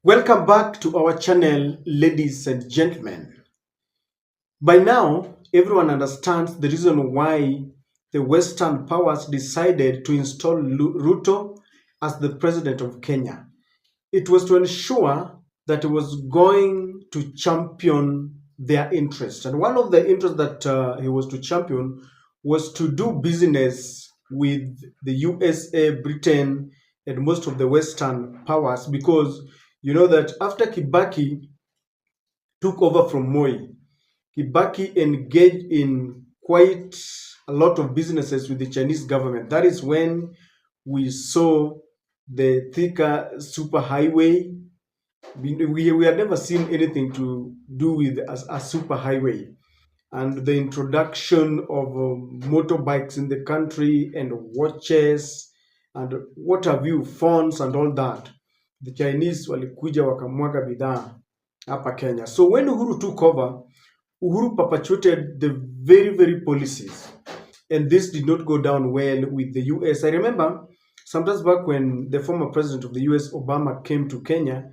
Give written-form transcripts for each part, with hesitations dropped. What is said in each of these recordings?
Welcome back to our channel, ladies and gentlemen. By now, everyone understands the reason why the Western powers decided to install Ruto as the president of Kenya. It was to ensure that he was going to champion their interests. And one of the interests that he was to champion was to do business with the USA, Britain, and most of the Western powers because you know that after Kibaki took over from Moi, Kibaki engaged in quite a lot of businesses with the Chinese government. That is when we saw the Thika superhighway. We had never seen anything to do with a superhighway. And the introduction of motorbikes in the country and watches and what have you, phones and all that. The Chinese walikuja wakamwaga bidhaa hapa Kenya. So when Uhuru took over, Uhuru perpetuated the very policies, and this did not go down well with the US. I remember sometimes back when the former president of the US, Obama, came to Kenya,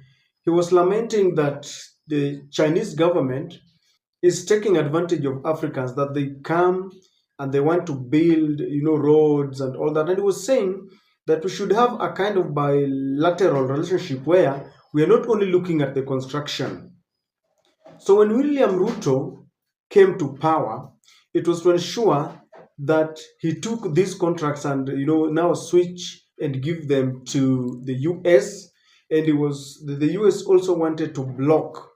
he was lamenting that the Chinese government is taking advantage of Africans, that they come and they want to build, roads and all that. And he was saying that we should have a kind of bilateral relationship where we are not only looking at the construction. So when William Ruto came to power, it was to ensure that he took these contracts and now switch and give them to the US. And it was the US also wanted to block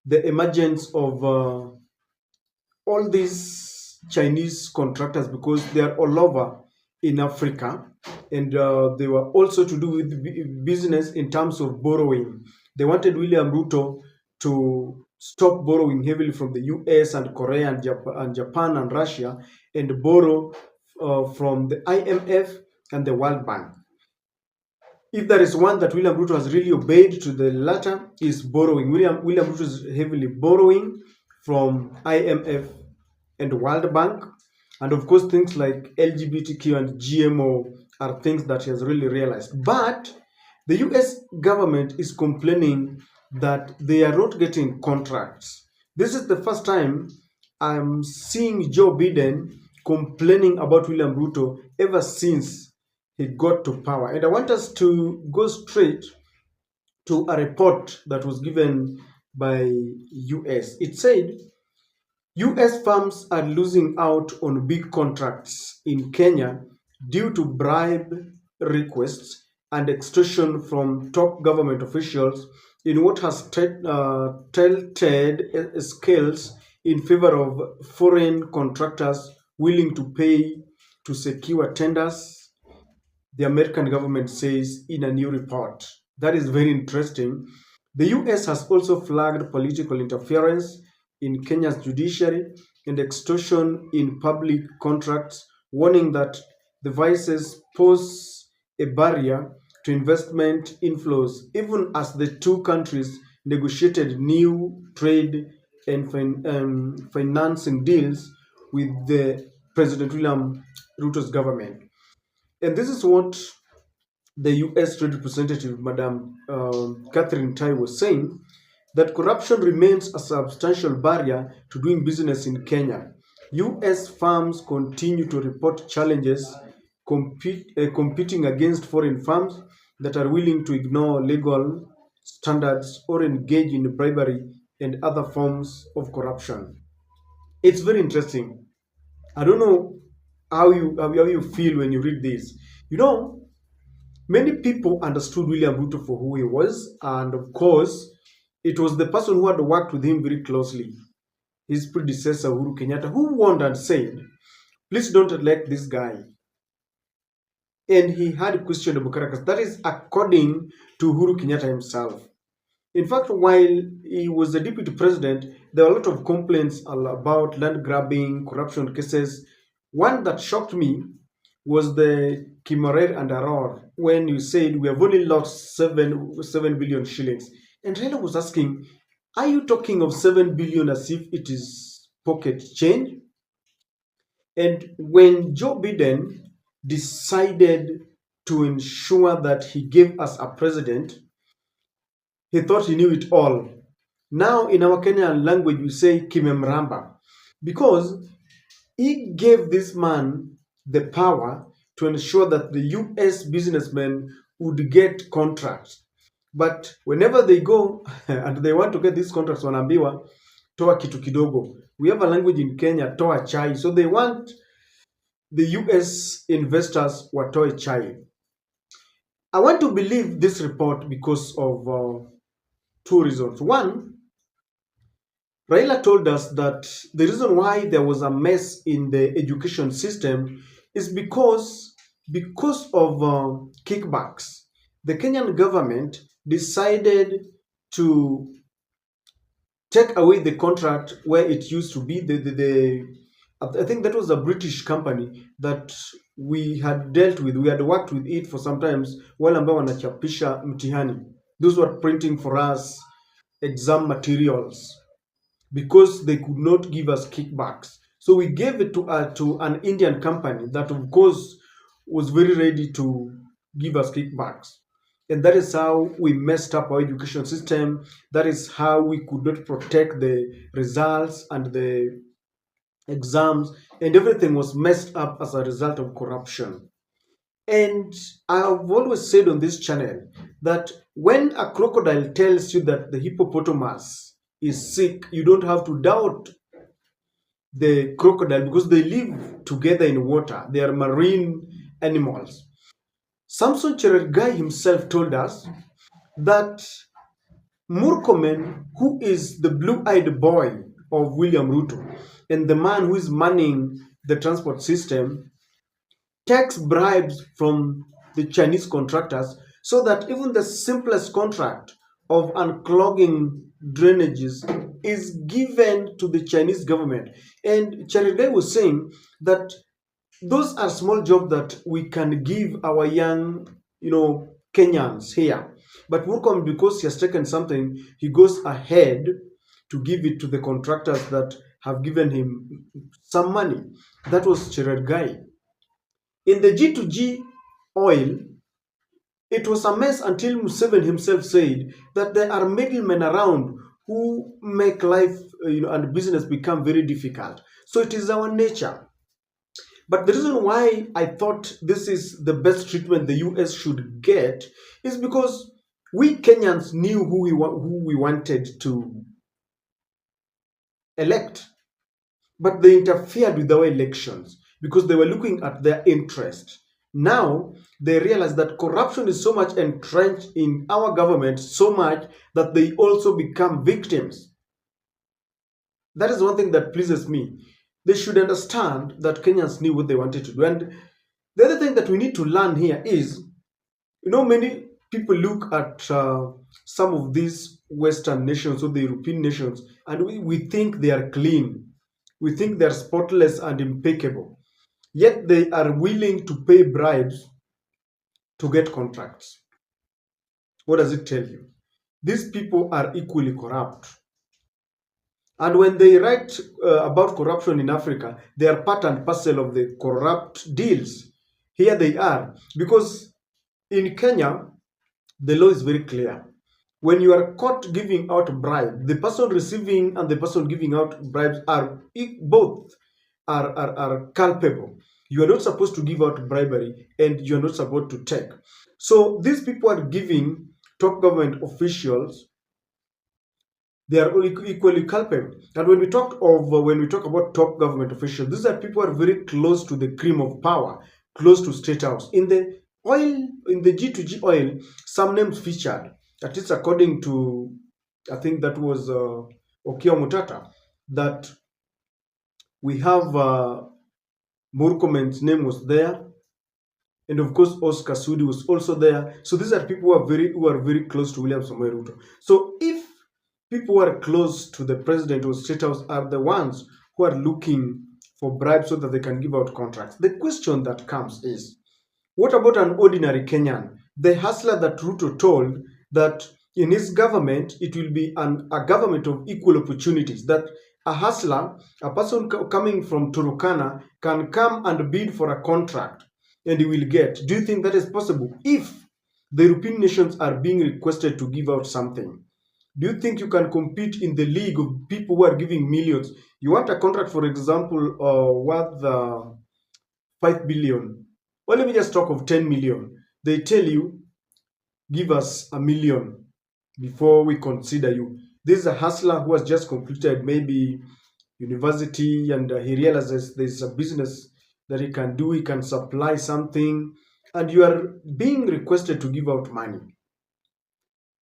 the emergence of all these Chinese contractors because they are all over in Africa, and they were also to do with business in terms of borrowing. They wanted William Ruto to stop borrowing heavily from the US and Korea and Japan and Russia and borrow from the IMF and the World Bank. If there is one that William Ruto has really obeyed to the latter, is borrowing. William Ruto is heavily borrowing from IMF and World Bank. And of course, things like LGBTQ and GMO are things that he has really realized. But the US government is complaining that they are not getting contracts. This is the first time I'm seeing Joe Biden complaining about William Ruto ever since he got to power. And I want us to go straight to a report that was given by US. It said US firms are losing out on big contracts in Kenya due to bribe requests and extortion from top government officials in what has tilted scales in favor of foreign contractors willing to pay to secure tenders, the American government says in a new report. That is very interesting. The US has also flagged political interference in Kenya's judiciary and extortion in public contracts, warning that the vices pose a barrier to investment inflows, even as the two countries negotiated new trade and financing deals with the President William Ruto's government. And this is what the US Trade Representative, Madam Catherine Tai, was saying that corruption remains a substantial barrier to doing business in Kenya. US firms continue to report challenges competing against foreign firms that are willing to ignore legal standards or engage in bribery and other forms of corruption. It's very interesting. I don't know how you feel when you read this. You know, many people understood William Ruto for who he was, and of course, it was the person who had worked with him very closely, his predecessor Uhuru Kenyatta, who warned and said, "Please don't elect this guy." And he had questionable characters. That is according to Uhuru Kenyatta himself. In fact, while he was the deputy president, there were a lot of complaints about land grabbing, corruption cases. One that shocked me was the Kimorer and Aror when you said we have only lost 7 billion shillings. And Raila was asking, are you talking of 7 billion as if it is pocket change? And when Joe Biden decided to ensure that he gave us a president He thought he knew it all. Now, in our Kenyan language, we say kimemramba, because he gave this man the power to ensure that the US businessmen would get contracts. But whenever they go and they want to get these contracts, wanaambiwa toa kitu kidogo. We have a language in Kenya, toa chai. So they want the US investors watoe chai. I want to believe this report because of two reasons. One, Raila told us that the reason why there was a mess in the education system is because of kickbacks. The Kenyan government decided to take away the contract where it used to be. I think that was a British company that we had dealt with. We had worked with it for some times. Wale ambao wanachapisha mtihani, those were printing for us exam materials, because they could not give us kickbacks. So we gave it to an Indian company that, of course, was very ready to give us kickbacks. And that is how we messed up our education system. That is how we could not protect the results and the exams, and everything was messed up as a result of corruption. And I've always said on this channel that when a crocodile tells you that the hippopotamus is sick, you don't have to doubt the crocodile, because they live together in water. They are marine animals. Samson Cherargei himself told us that Murkomen, who is the blue-eyed boy of William Ruto and the man who is manning the transport system, takes bribes from the Chinese contractors, so that even the simplest contract of unclogging drainages is given to the Chinese government. And Cherargei was saying that those are small jobs that we can give our young, Kenyans here. But Murkomen, because he has taken something, he goes ahead to give it to the contractors that have given him some money. That was Cherargei. In the G2G oil, it was a mess until Museveni himself said that there are middlemen around who make life and business become very difficult. So it is our nature. But the reason why I thought this is the best treatment the US should get is because we Kenyans knew who we wanted to elect, but they interfered with our elections because they were looking at their interest. Now they realize that corruption is so much entrenched in our government, so much that they also become victims. That is one thing that pleases me. They should understand that Kenyans knew what they wanted to do. And the other thing that we need to learn here is, many people look at some of these Western nations or the European nations, and we think they are clean. We think they're spotless and impeccable. Yet they are willing to pay bribes to get contracts. What does it tell you? These people are equally corrupt. And when they write about corruption in Africa, they are part and parcel of the corrupt deals. Here they are. Because in Kenya, the law is very clear. When you are caught giving out bribe, the person receiving and the person giving out bribes are both are culpable. You are not supposed to give out bribery, and you are not supposed to take. So these people are giving top government officials, they are all equally culpable. And when we talk about top government officials, these are people who are very close to the cream of power, close to state house. In the G2G oil, some names featured. That is according to, I think that was Okia Mutata, that we have Murkomen's name was there, and of course Oscar Sudi was also there. So these are people who are very close to William Samoei Ruto. So if people who are close to the president or state house are the ones who are looking for bribes so that they can give out contracts, the question that comes is, what about an ordinary Kenyan, the hustler that Ruto told that in his government it will be a government of equal opportunities, that a hustler, a person coming from Turukana, can come and bid for a contract and he will get? Do you think that is possible if The European nations are being requested to give out something. Do you think you can compete in the league of people who are giving millions? You want a contract, for example, worth 5 billion. Well, let me just talk of 10 million. They tell you, give us a million before we consider you. This is a hustler who has just completed maybe university, and he realizes there's a business that he can do, he can supply something, and you are being requested to give out money.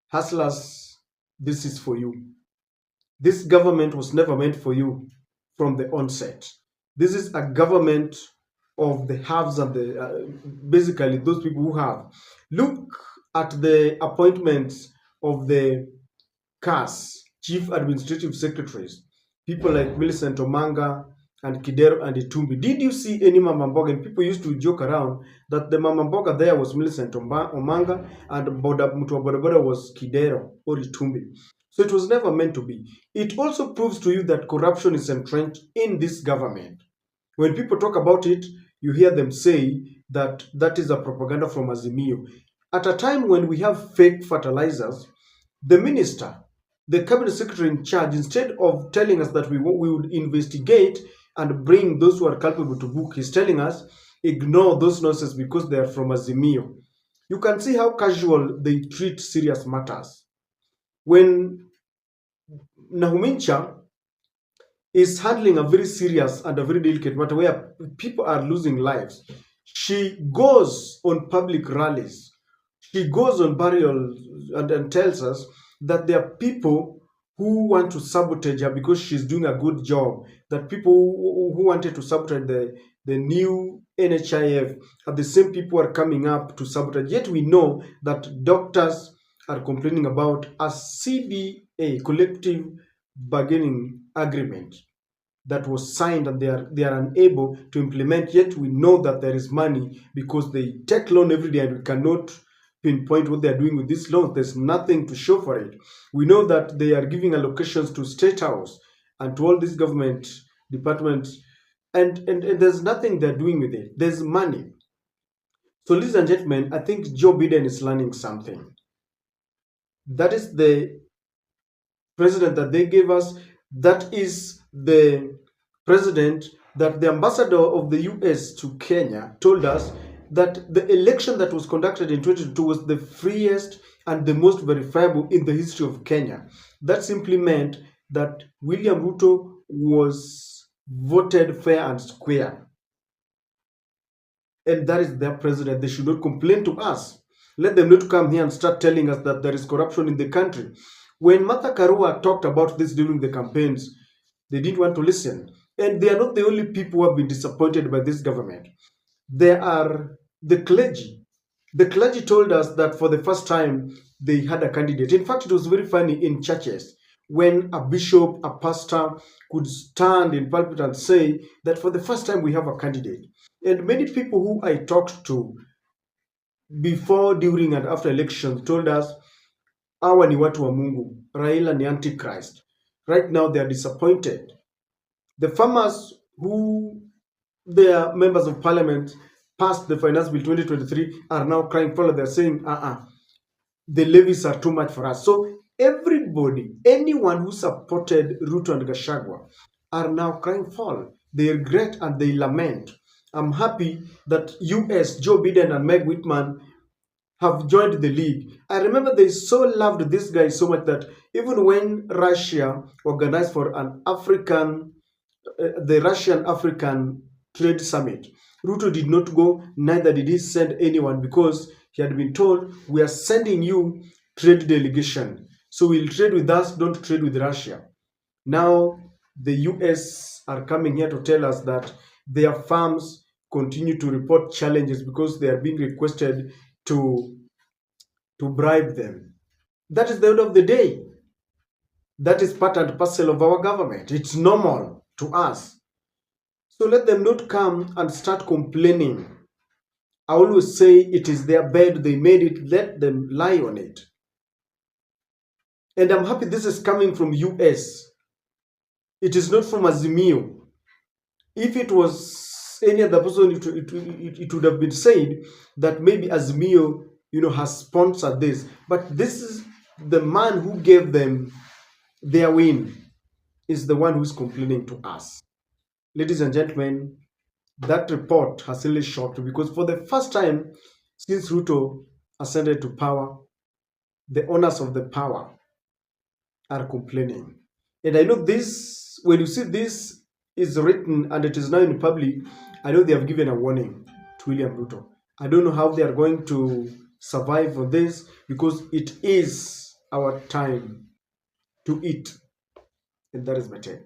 Hustlers, this is for you. This government was never meant for you from the onset. This is a government of the haves and the basically those people who have. Look at the appointments of the CAS, Chief Administrative Secretaries, people like Millicent Omanga and Kidero and Itumbi. Did you see any Mama Mboga? And people used to joke around that the Mama Mboga there was Millicent Omanga and Mutua Boda was Kidero or Itumbi. So it was never meant to be. It also proves to you that corruption is entrenched in this government. When people talk about it, you hear them say that that is a propaganda from Azimio. At a time when we have fake fertilizers, the minister, the cabinet secretary in charge, instead of telling us that we would investigate and bring those who are culpable to book, he's telling us ignore those nonsense because they are from Azimio. You can see how casual they treat serious matters. When Nahumincha is handling a very serious and a very delicate matter where people are losing lives, she goes on public rallies, she goes on burials and tells us that there are people who want to sabotage her because she's doing a good job, that people who wanted to sabotage the new NHIF are the same people who are coming up to sabotage. Yet we know that doctors are complaining about a CBA, collective bargaining agreement, that was signed, and they are unable to implement. Yet we know that there is money because they take loan every day, and we cannot pinpoint what they are doing with these loans. There's nothing to show for it. We know that they are giving allocations to State House and to all these government departments, and there's nothing they're doing with it. There's money. So, ladies and gentlemen, I think Joe Biden is learning something. That is the president that they gave us. That is the president that the ambassador of the US to Kenya told us that the election that was conducted in 2022 was the freest and the most verifiable in the history of Kenya. That simply meant that William Ruto was voted fair and square. And that is their president. They should not complain to us. Let them not come here and start telling us that there is corruption in the country. When Martha Karua talked about this during the campaigns, they didn't want to listen. And they are not the only people who have been disappointed by this government. There are the clergy. The clergy told us that for the first time they had a candidate. In fact, it was very funny in churches when a bishop, a pastor could stand in pulpit and say that for the first time we have a candidate. And many people who I talked to before, during, and after elections told us, hawa ni watu wa Mungu, Raila ni Antichrist. Right now they are disappointed. The farmers who they are members of parliament passed the finance bill 2023 are now crying foul. They're saying, the levies are too much for us. So everybody, anyone who supported Ruto and Gachagua are now crying foul. They regret and they lament. I'm happy that US, Joe Biden and Meg Whitman have joined the league. I remember they so loved this guy so much that even when Russia organized for an African, the Russian-African Trade Summit, Ruto did not go, neither did he send anyone, because he had been told, we are sending you trade delegation. So we'll trade with us, don't trade with Russia. Now the US are coming here to tell us that their farms continue to report challenges because they are being requested to bribe them. That is the end of the day. That is part and parcel of our government. It's normal to us. So let them not come and start complaining. I always say it is their bed, they made it, let them lie on it. And I'm happy this is coming from US. It is not from Azimio. If it was any other person, it would have been said that maybe Azimio has sponsored this. But this is the man who gave them their win, is the one who's complaining to us. Ladies and gentlemen, that report has really shocked me, because for the first time since Ruto ascended to power, the owners of the power are complaining. And I know this, when you see this is written and it is now in public, I know they have given a warning to William Ruto. I don't know how they are going to survive on this, because it is our time to eat. And that is my take.